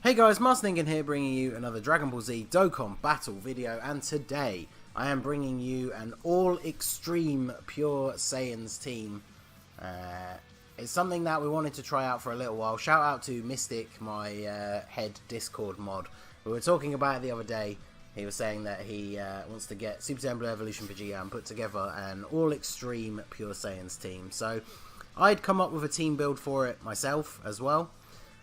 Hey guys, Ningen here, bringing you another Dragon Ball Z Dokkan battle video, and today I am bringing you an all-extreme Pure Saiyans team. It's something that we wanted to try out for a little while. Shout out to Mystic, my head Discord mod. We were talking about it the other day. He was saying that he wants to get Super Saiyan Blue Evolution Vegeta and put together an all-extreme Pure Saiyans team. So I'd come up with a team build for it myself as well.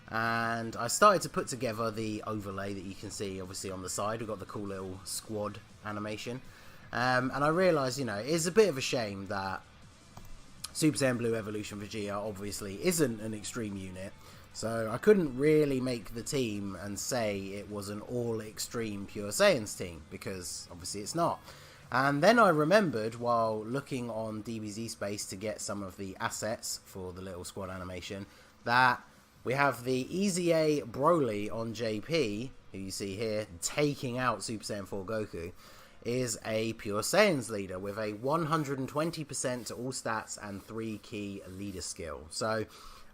And I started to put together the overlay that you can see obviously on the side. We've got the cool little squad animation. And I realised, it's a bit of a shame that Super Saiyan Blue Evolution Vegeta obviously isn't an extreme unit. So I couldn't really make the team and say it was an all-extreme Pure Saiyans team, because obviously it's not. And then I remembered while looking on DBZ Space to get some of the assets for the little squad animation that we have the AGL Broly on JP, who you see here, taking out Super Saiyan 4 Goku, is a Pure Saiyans leader with a 120% to all stats and 3 key leader skill. So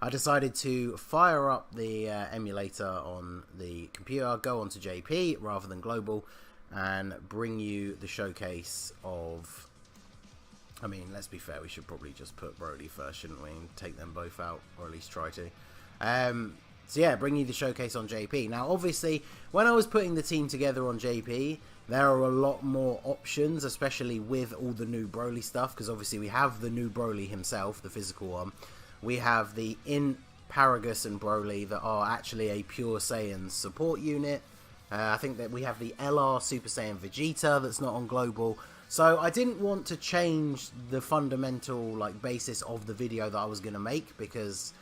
I decided to fire up the emulator on the computer, go onto JP rather than global, and bring you the showcase of... I mean, let's be fair, we should probably just put Broly first, shouldn't we? And take them both out, or at least try to. So yeah, bring you the showcase on JP. Now obviously, when I was putting the team together on JP, there are a lot more options, especially with all the new Broly stuff, because obviously we have the new Broly himself, the physical one. We have the Paragus and Broly that are actually a Pure Saiyan support unit. I think that we have the LR Super Saiyan Vegeta that's not on global. So I didn't want to change the fundamental basis of the video that I was going to make, because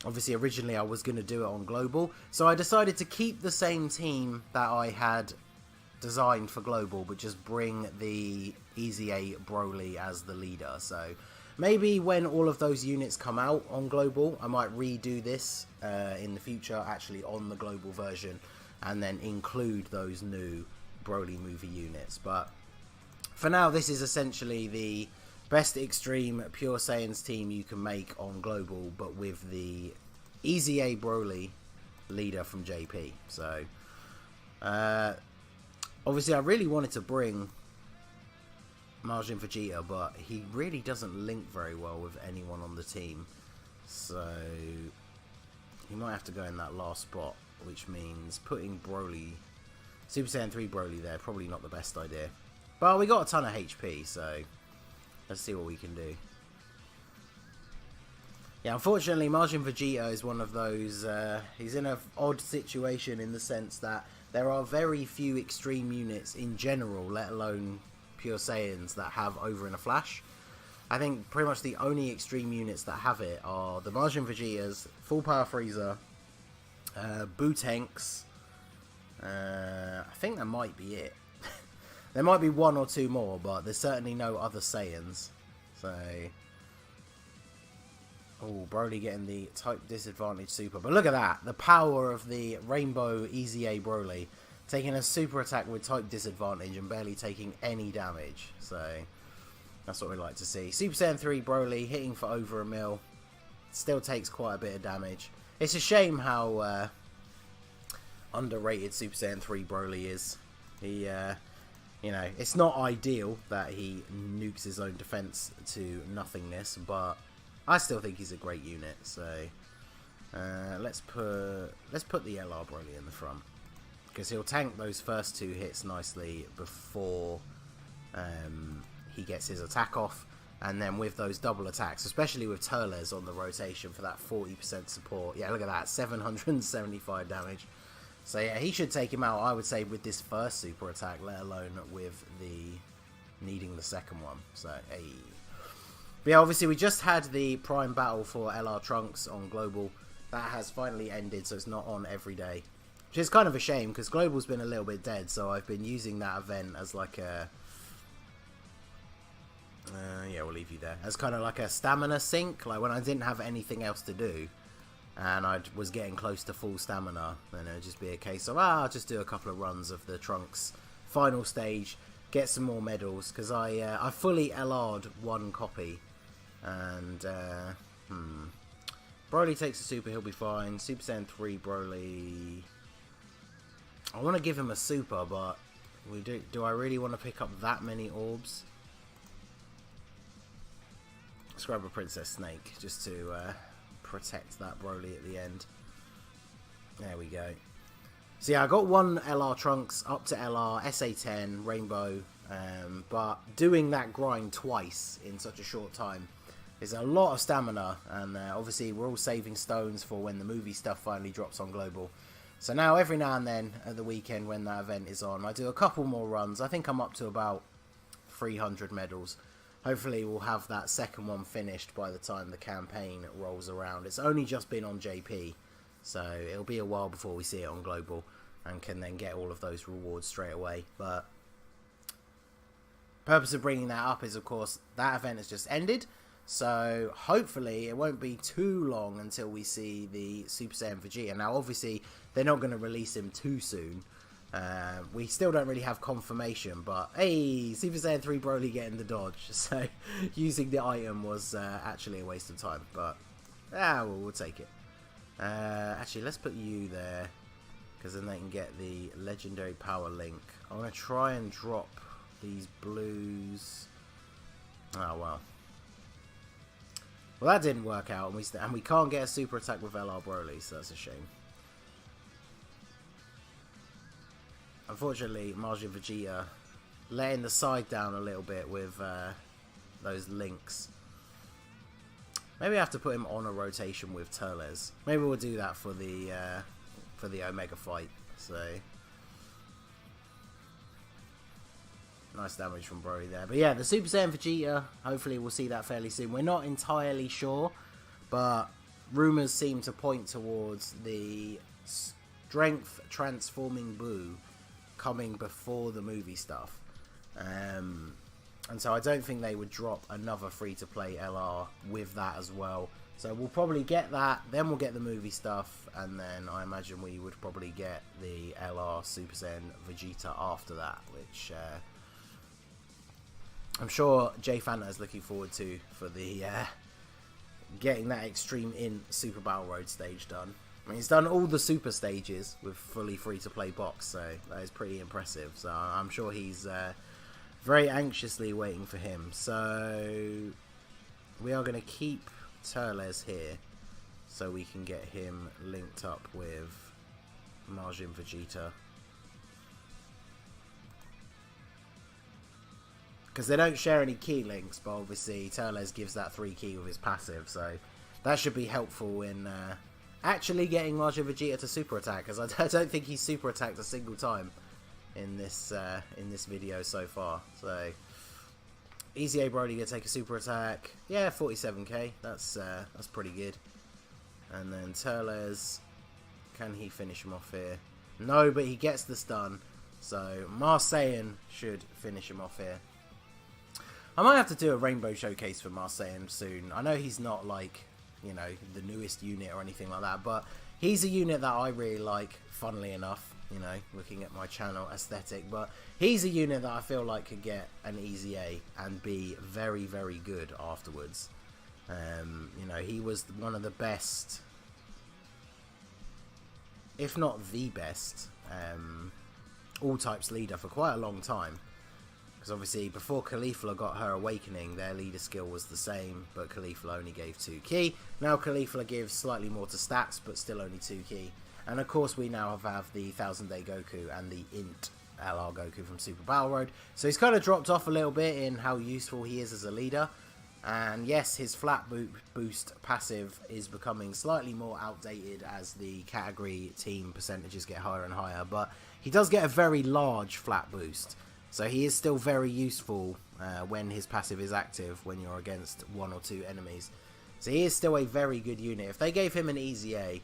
obviously originally I was going to do it on global. So I decided to keep the same team that I had designed for global, but just bring the AGL Broly as the leader. So maybe when all of those units come out on global, I might redo this in the future, actually on the global version, and then include those new Broly movie units. But for now, this is essentially the best extreme Pure Saiyans team you can make on global, but with the AGL Broly leader from JP. So obviously I really wanted to bring Majin Vegeta, but he really doesn't link very well with anyone on the team, so he might have to go in that last spot, which means putting Broly, Super Saiyan 3 Broly there, probably not the best idea. But we got a ton of HP, so let's see what we can do. Yeah, unfortunately, Majin Vegeta is one of those... he's in an odd situation in the sense that there are very few extreme units in general, let alone Pure Saiyans, that have Over in a Flash. I think pretty much the only extreme units that have it are the Majin Vegetas, Full Power Frieza, Bootanks. I think that might be it. There might be one or two more, but there's certainly no other Saiyans. So, oh, Broly getting the type disadvantage super. But look at that, the power of the Rainbow AGL Broly, taking a super attack with type disadvantage and barely taking any damage. So that's what we like to see. Super Saiyan 3 Broly hitting for over a mil, still takes quite a bit of damage. It's a shame how underrated Super Saiyan 3 Broly is. He it's not ideal that he nukes his own defense to nothingness, but I still think he's a great unit. So let's put the LR Broly in the front, because he'll tank those first two hits nicely before he gets his attack off, and then with those double attacks, especially with Turles on the rotation for that 40% support. Yeah, look at that, 775 damage. So yeah, he should take him out, I would say, with this first super attack, let alone with needing the second one. So, hey. But yeah, obviously we just had the Prime Battle for LR Trunks on Global. That has finally ended, so it's not on every day. Which is kind of a shame, because Global's been a little bit dead, so I've been using that event as like a... yeah, we'll leave you there. As kind of like a stamina sink, like when I didn't have anything else to do, and I was getting close to full stamina, then it would just be a case of, I'll just do a couple of runs of the Trunks final stage, get some more medals, because I fully LR'd one copy, and Broly takes a super, he'll be fine. Super Saiyan 3 Broly, I want to give him a super, but do I really want to pick up that many orbs? Let's grab a Princess Snake just to protect that Broly at the end. There we go. So yeah, I got one LR Trunks up to LR, SA10, Rainbow, but doing that grind twice in such a short time is a lot of stamina, and obviously we're all saving stones for when the movie stuff finally drops on Global. So now every now and then at the weekend when that event is on, I do a couple more runs. I think I'm up to about 300 medals. Hopefully we'll have that second one finished by the time the campaign rolls around. It's only just been on JP, so it'll be a while before we see it on Global and can then get all of those rewards straight away. But purpose of bringing that up is, of course, that event has just ended. So hopefully it won't be too long until we see the Super Saiyan Vegeta. Now obviously they're not going to release him too soon. We still don't really have confirmation, but hey, Super Saiyan 3 Broly getting the dodge. So using the item was actually a waste of time, but we'll take it. Actually, let's put you there, because then they can get the legendary power link. I'm going to try and drop these blues. Oh well. Well, that didn't work out, and we can't get a super attack with LR Broly, so that's a shame. Unfortunately, Majin Vegeta letting the side down a little bit with those links. Maybe I have to put him on a rotation with Turles. Maybe we'll do that for the Omega fight. So nice damage from Broly there. But yeah, the Super Saiyan Vegeta, hopefully we'll see that fairly soon. We're not entirely sure, but rumours seem to point towards the strength transforming Buu coming before the movie stuff. And so I don't think they would drop another free-to-play LR with that as well. So we'll probably get that, then we'll get the movie stuff, and then I imagine we would probably get the LR Super Saiyan Vegeta after that, which I'm sure Jay Fanta is looking forward to for the getting that Extreme Int Super Battle Road stage done. I mean, he's done all the super stages with fully free-to-play box, so that is pretty impressive. So I'm sure he's very anxiously waiting for him. So we are going to keep Turles here so we can get him linked up with Majin Vegeta. Because they don't share any key links, but obviously Turles gives that 3 key with his passive, so that should be helpful in actually getting Majin Vegeta to super attack, because I don't think he's super attacked a single time in this video so far. So Easy A Broly gonna take a super attack. Yeah, 47k. That's pretty good. And then Turles, can he finish him off here? No, but he gets the stun. So Saiyan should finish him off here. I might have to do a rainbow showcase for Saiyan soon. I know he's not like, you know, the newest unit or anything like that, but he's a unit that I really like, funnily enough, you know, looking at my channel aesthetic. But he's a unit that I feel like could get an easy A and be very, very good afterwards. You know, he was one of the best, if not the best, all types leader for quite a long time. Because obviously before Caulifla got her awakening, their leader skill was the same, but Caulifla only gave 2 key. Now Caulifla gives slightly more to stats, but still only 2 key. And of course we now have the 1000 Day Goku and the Int LR Goku from Super Battle Road. So he's kind of dropped off a little bit in how useful he is as a leader. And yes, his flat boost passive is becoming slightly more outdated as the category team percentages get higher and higher. But he does get a very large flat boost. So he is still very useful when his passive is active, when you're against 1 or 2 enemies. So he is still a very good unit. If they gave him an easy A,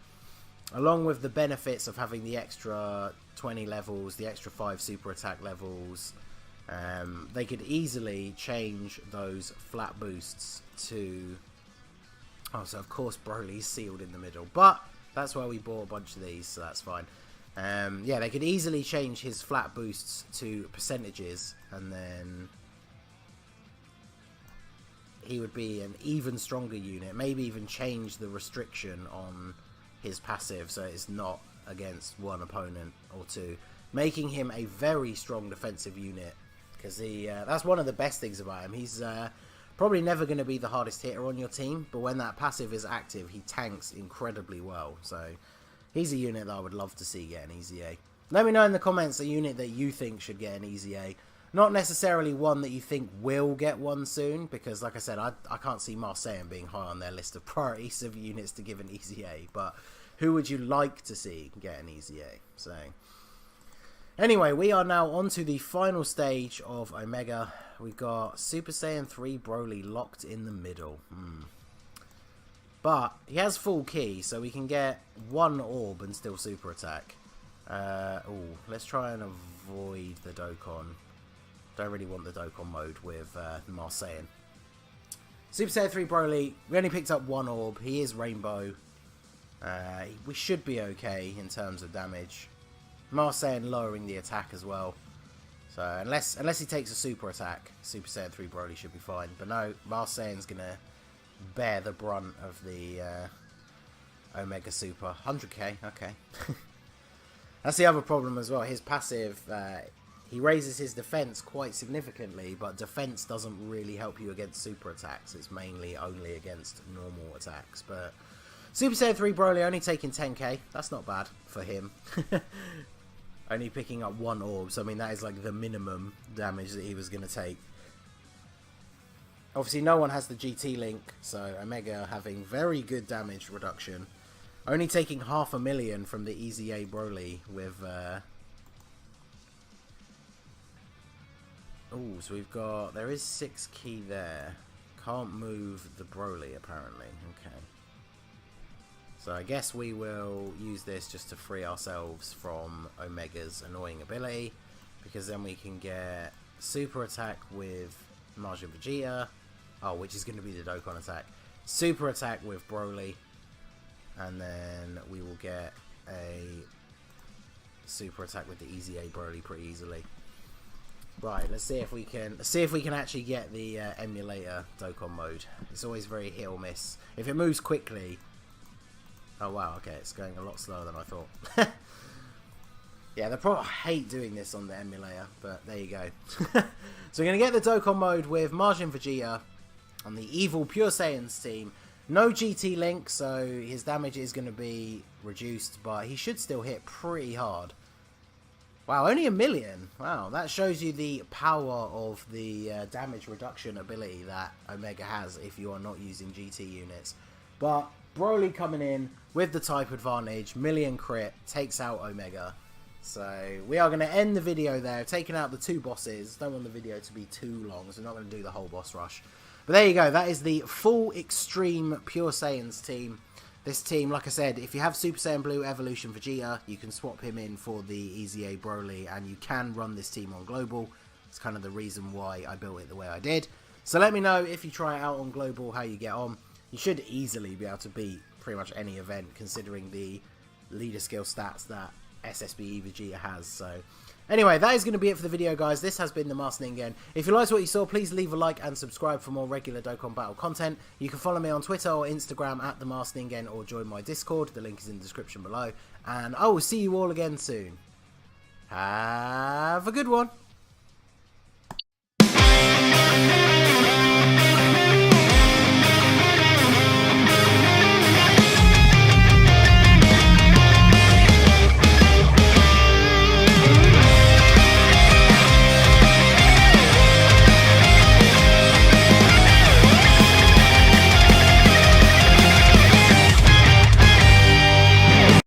along with the benefits of having the extra 20 levels, the extra 5 super attack levels, they could easily change those flat boosts to... Oh, so of course Broly's sealed in the middle. But that's why we bought a bunch of these, so that's fine. Yeah, they could easily change his flat boosts to percentages, and then he would be an even stronger unit. Maybe even change the restriction on his passive so it's not against 1 opponent or 2. making him a very strong defensive unit. Because that's one of the best things about him. He's probably never going to be the hardest hitter on your team, but when that passive is active, he tanks incredibly well. So he's a unit that I would love to see get an easy A. Let me know in the comments a unit that you think should get an easy A. Not necessarily one that you think will get one soon, because like I said, I can't see Marseillan being high on their list of priorities of units to give an easy A. But who would you like to see get an easy A? So anyway, we are now on to the final stage of Omega. We've got Super Saiyan 3 Broly locked in the middle. But he has full key, so we can get one orb and still super attack. Let's try and avoid the Dokkan. Don't really want the Dokkan mode with Marseillan. Super Saiyan 3 Broly, we only picked up one orb. He is Rainbow. We should be okay in terms of damage. Marseillan lowering the attack as well. So unless he takes a super attack, Super Saiyan 3 Broly should be fine. But no, Marseillan's going to bear the brunt of the Omega Super. 100k, okay. That's the other problem as well. His passive, he raises his defense quite significantly, but defense doesn't really help you against super attacks. It's mainly only against normal attacks. But Super Saiyan 3 Broly only taking 10k. That's not bad for him. Only picking up one orb, so I mean that is like the minimum damage that he was going to take. Obviously no one has the GT link, so Omega having very good damage reduction. Only taking 500,000 from the Easy A Broly with... so we've got... There is 6 key there. Can't move the Broly apparently. Okay. So I guess we will use this just to free ourselves from Omega's annoying ability, because then we can get super attack with Majin Vegeta, which is going to be the Dokkan attack, super attack with Broly, and then we will get a super attack with the Easy A Broly pretty easily. Right, let's see if we can actually get the emulator Dokkan mode. It's always very hit or miss. If it moves quickly. Oh wow, okay, it's going a lot slower than I thought. Yeah, I hate doing this on the emulator, but there you go. So we're going to get the Dokkan mode with Majin Vegeta on the evil Pure Saiyans team. No GT link, so his damage is going to be reduced, but he should still hit pretty hard. Wow, only 1 million. Wow, that shows you the power of the damage reduction ability that Omega has if you are not using GT units. But Broly coming in with the type advantage, million crit, takes out Omega. So we are going to end the video there, taking out the 2 bosses. Don't want the video to be too long, so we're not going to do the whole boss rush. But there you go, that is the full Extreme Pure Saiyans team. This team, like I said, if you have Super Saiyan Blue Evolution Vegeta, you can swap him in for the Easy A Broly, and you can run this team on Global. It's kind of the reason why I built it the way I did. So let me know if you try it out on Global, how you get on. You should easily be able to beat pretty much any event, considering the leader skill stats that SSBE Vegeta has. So anyway, that is going to be it for the video, guys. This has been the Master Ningen. If you liked what you saw, please leave a like and subscribe for more regular Dokkan Battle content. You can follow me on Twitter or Instagram at the Master Ningen, or join my Discord. The link is in the description below. And I will see you all again soon. Have a good one.